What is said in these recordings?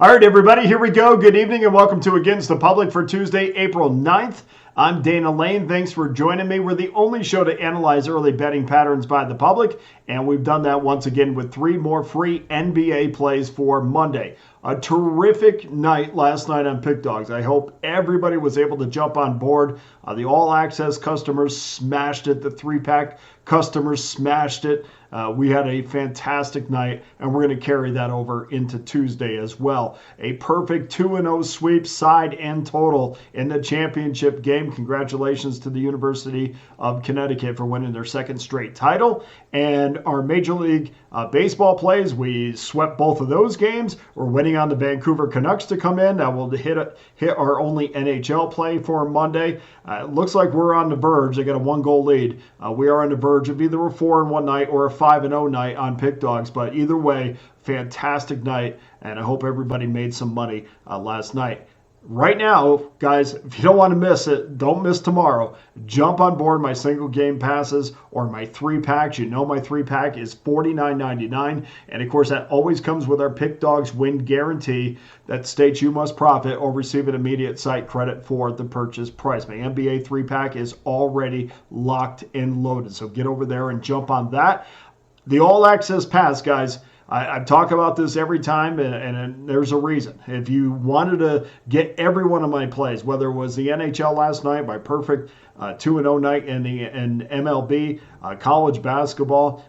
All right, everybody, here we go. Good evening and welcome to Against the Public for Tuesday, April 9th. I'm Dana Lane. Thanks for joining me. We're the only show to analyze early betting patterns by the public, and we've done that once again with 3 more free NBA plays for Monday. A terrific night last night on Pickdawgz. I hope everybody was able to jump on board. The all-access customers smashed it. The 3-pack customers smashed it. We had a fantastic night, and we're going to carry that over into Tuesday as well. A perfect 2-0 sweep, side and total in the championship game. Congratulations to the University of Connecticut for winning their second straight title. And our Major League Baseball plays, we swept both of those games. We're waiting on the Vancouver Canucks to come in. That will hit our only NHL play for Monday. It looks like we're on the verge. They got a 1-goal lead. We are on the verge of either a 4-1 night or a 5-0 night on Pickdawgz. But either way, fantastic night, and I hope everybody made some money last night. Right now, guys, if you don't want to miss it, don't miss tomorrow. Jump on board my single game passes or my 3-packs. You know my 3-pack is $49.99. And of course, that always comes with our Pick Dawgz win guarantee that states you must profit or receive an immediate site credit for the purchase price. My NBA 3-pack is already locked and loaded. So get over there and jump on that. The All Access Pass, guys. I talk about this every time, and there's a reason. If you wanted to get every one of my plays, whether it was the NHL last night, my perfect 2-0 night in MLB, college basketball,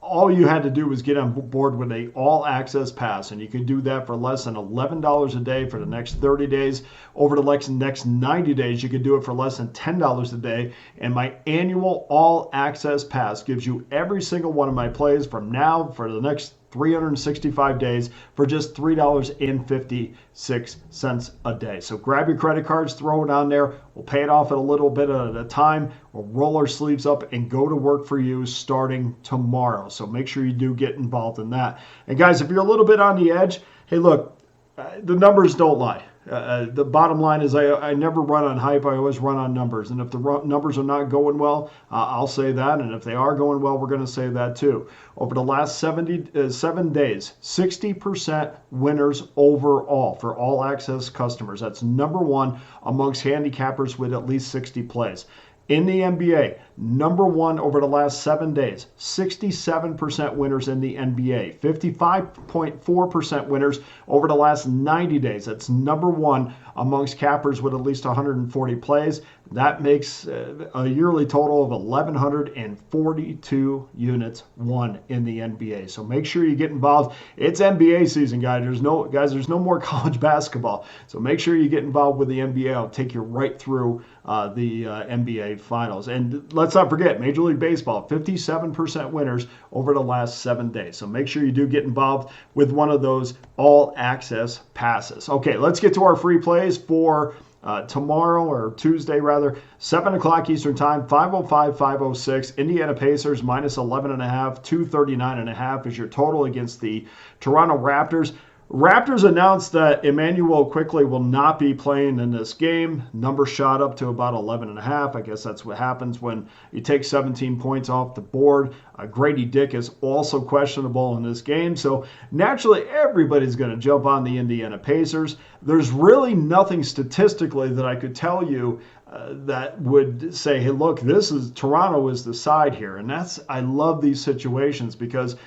all you had to do was get on board with a all-access pass, and you can do that for less than $11 a day for the next 30 days. Over the next 90 days, you can do it for less than $10 a day. And my annual all-access pass gives you every single one of my plays from now for the next 365 days for just $3.56 a day. So grab your credit cards, throw it on there. We'll pay it off at a little bit at a time. We'll roll our sleeves up and go to work for you starting tomorrow. So make sure you do get involved in that. And guys, if you're a little bit on the edge, hey, look, the numbers don't lie. The bottom line is I never run on hype. I always run on numbers. And if the numbers are not going well, I'll say that. And if they are going well, we're going to say that too. Over the last 7 days, 60% winners overall for all access customers. That's number one amongst handicappers with at least 60 plays. In the NBA, number one over the last 7 days, 67% winners in the NBA, 55.4% winners over the last 90 days. That's number one amongst cappers with at least 140 plays. That makes a yearly total of 1,142 units won in the NBA. So make sure you get involved. It's NBA season, guys. There's no more college basketball. So make sure you get involved with the NBA. I'll take you right through the NBA finals. And let's not forget, Major League Baseball, 57% winners over the last 7 days. So make sure you do get involved with one of those all-access passes. Okay, let's get to our free plays for tomorrow, or Tuesday rather, 7 o'clock Eastern Time, 5:05, 5:06. Indiana Pacers minus 11.5, 239.5 is your total against the Toronto Raptors. Raptors announced that Emmanuel Quickly will not be playing in this game. Number shot up to about 11.5. I guess that's what happens when you take 17 points off the board. Grady Dick is also questionable in this game. So naturally, everybody's going to jump on the Indiana Pacers. There's really nothing statistically that I could tell you that would say, hey, look, Toronto is the side here. And I love these situations because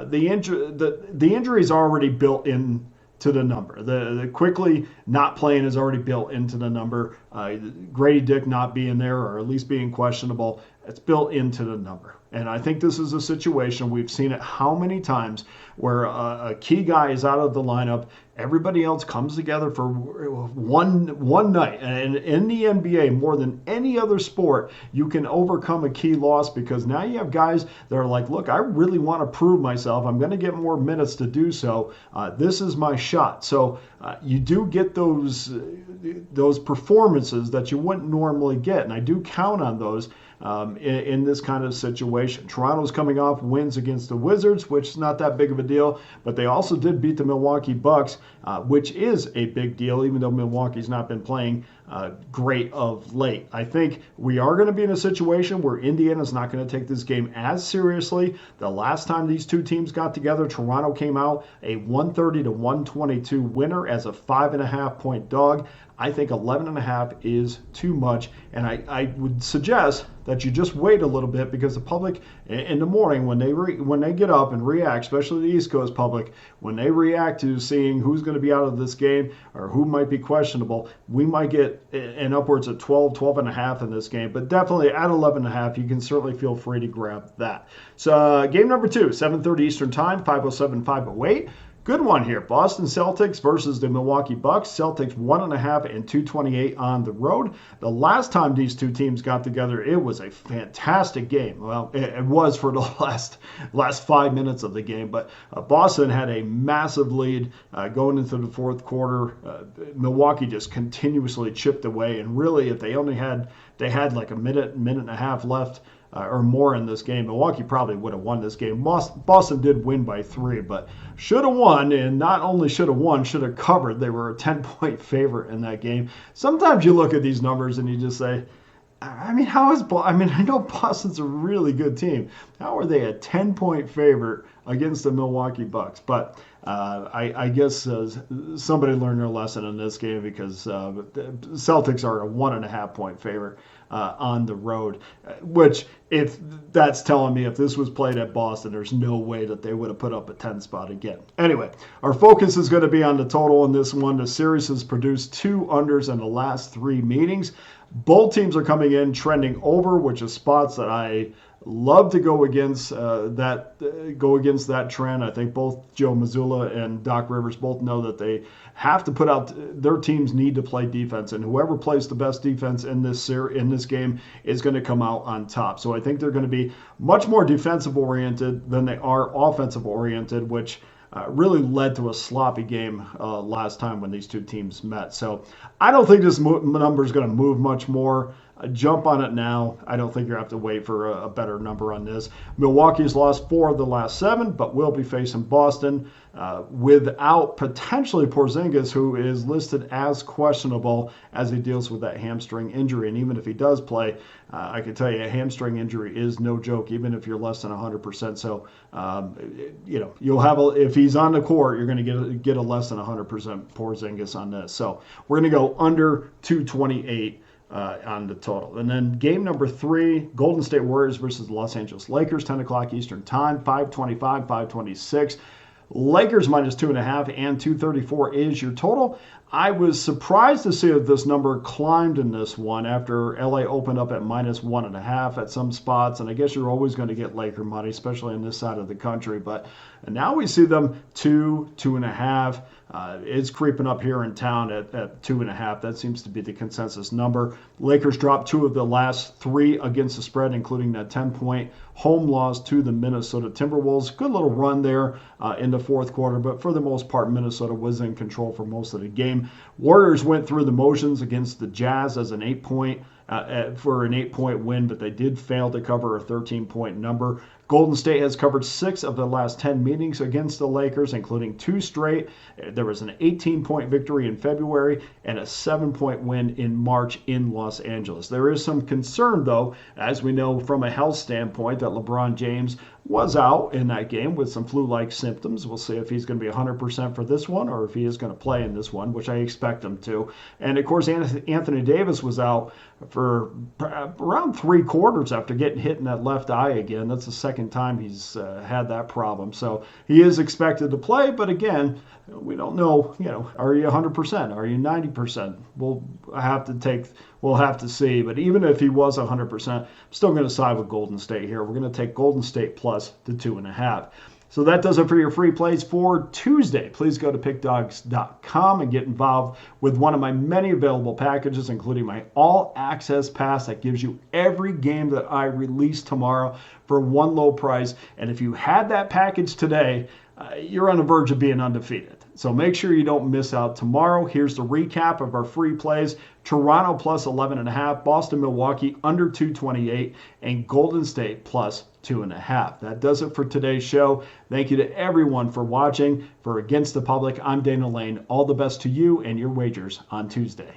the injury is already built into the number. The Quickly not playing is already built into the number. Grady Dick not being there, or at least being questionable, it's built into the number. And I think this is a situation, we've seen it how many times, where a key guy is out of the lineup, everybody else comes together for one night. And in the NBA, more than any other sport, you can overcome a key loss because now you have guys that are like, look, I really want to prove myself. I'm going to get more minutes to do so. This is my shot. So you do get those performances that you wouldn't normally get. And I do count on those in this kind of situation. situation. Toronto's coming off wins against the Wizards, which is not that big of a deal, but they also did beat the Milwaukee Bucks, which is a big deal, even though Milwaukee's not been playing great of late. I think we are going to be in a situation where Indiana's not going to take this game as seriously. The last time these two teams got together, Toronto came out a 130-122 winner as a 5.5-point dog. I think 11.5 is too much, and I would suggest that you just wait a little bit, because the public in the morning, when they get up and react, especially the East Coast public, when they react to seeing who's going to be out of this game or who might be questionable, we might get an upwards of 12.5 in this game. But definitely at 11.5, you can certainly feel free to grab that. So game number 2, 7:30 Eastern Time, 5:07, 5:08. Good one here. Boston Celtics versus the Milwaukee Bucks. Celtics 1.5 and 228 on the road. The last time these two teams got together, it was a fantastic game. Well, it was for the last 5 minutes of the game, but Boston had a massive lead going into the fourth quarter. Milwaukee just continuously chipped away, and really, if they had like a minute and a half left or more in this game, Milwaukee probably would have won this game. Boston did win by 3, but should have won, and not only should have won, should have covered. They were a 10-point favorite in that game. Sometimes you look at these numbers and you just say, I know Boston's a really good team. How are they a 10-point favorite against the Milwaukee Bucks? But I guess somebody learned their lesson in this game, because the Celtics are a 1.5-point favorite on the road, which, if that's telling me if this was played at Boston, there's no way that they would have put up a 10 spot again. Anyway, our focus is going to be on the total in this one. The series has produced 2 unders in the last 3 meetings. Both teams are coming in trending over, which is spots that I love to go against that trend. I think both Joe Mazzulla and Doc Rivers both know that they have to put out, their teams need to play defense, and whoever plays the best defense in this game is going to come out on top. So I think they're going to be much more defensive oriented than they are offensive oriented, which really led to a sloppy game last time when these two teams met. So I don't think this number is going to move much more. Jump on it now. I don't think you have to wait for a better number on this. Milwaukee's lost 4 of the last 7, but will be facing Boston without potentially Porzingis, who is listed as questionable as he deals with that hamstring injury. And even if he does play, I can tell you a hamstring injury is no joke, even if you're less than 100%. So, you'll have if he's on the court, you're going to get a less than 100% Porzingis on this. So we're going to go under 228. On the total. And then game number 3, Golden State Warriors versus Los Angeles Lakers, 10 o'clock Eastern Time, 5:25, 5:26. Lakers minus 2.5 and 234 is your total. I was surprised to see that this number climbed in this one after LA opened up at minus 1.5 at some spots. And I guess you're always going to get Laker money, especially in this side of the country. But now we see them 2.5. It's creeping up here in town at 2.5. That seems to be the consensus number. Lakers dropped 2 of the last 3 against the spread, including that 10-point home loss to the Minnesota Timberwolves. Good little run there in the fourth quarter, but for the most part, Minnesota was in control for most of the game. Warriors went through the motions against the Jazz as an 8-point for an 8-point win, but they did fail to cover a 13-point number. Golden State has covered 6 of the last 10 meetings against the Lakers, including 2 straight. There was an 18-point victory in February and a 7-point win in March in Los Angeles. There is some concern, though, as we know from a health standpoint, that LeBron James was out in that game with some flu-like symptoms. We'll see if he's going to be 100% for this one or if he is going to play in this one, which I expect him to. And, of course, Anthony Davis was out for around 3 quarters after getting hit in that left eye again. That's the second time he's had that problem. So he is expected to play, but again, we don't know, are you 100%? Are you 90%? We'll have to see. But even if he was 100%, I'm still going to side with Golden State here. We're going to take Golden State plus the 2.5. So that does it for your free plays for Tuesday. Please go to pickdawgz.com and get involved with one of my many available packages, including my all-access pass that gives you every game that I release tomorrow for one low price. And if you had that package today, you're on the verge of being undefeated. So make sure you don't miss out tomorrow. Here's the recap of our free plays. Toronto plus 11.5, Boston, Milwaukee under 228, and Golden State plus 2.5. That does it for today's show. Thank you to everyone for watching. For Against the Public, I'm Dana Lane. All the best to you and your wagers on Tuesday.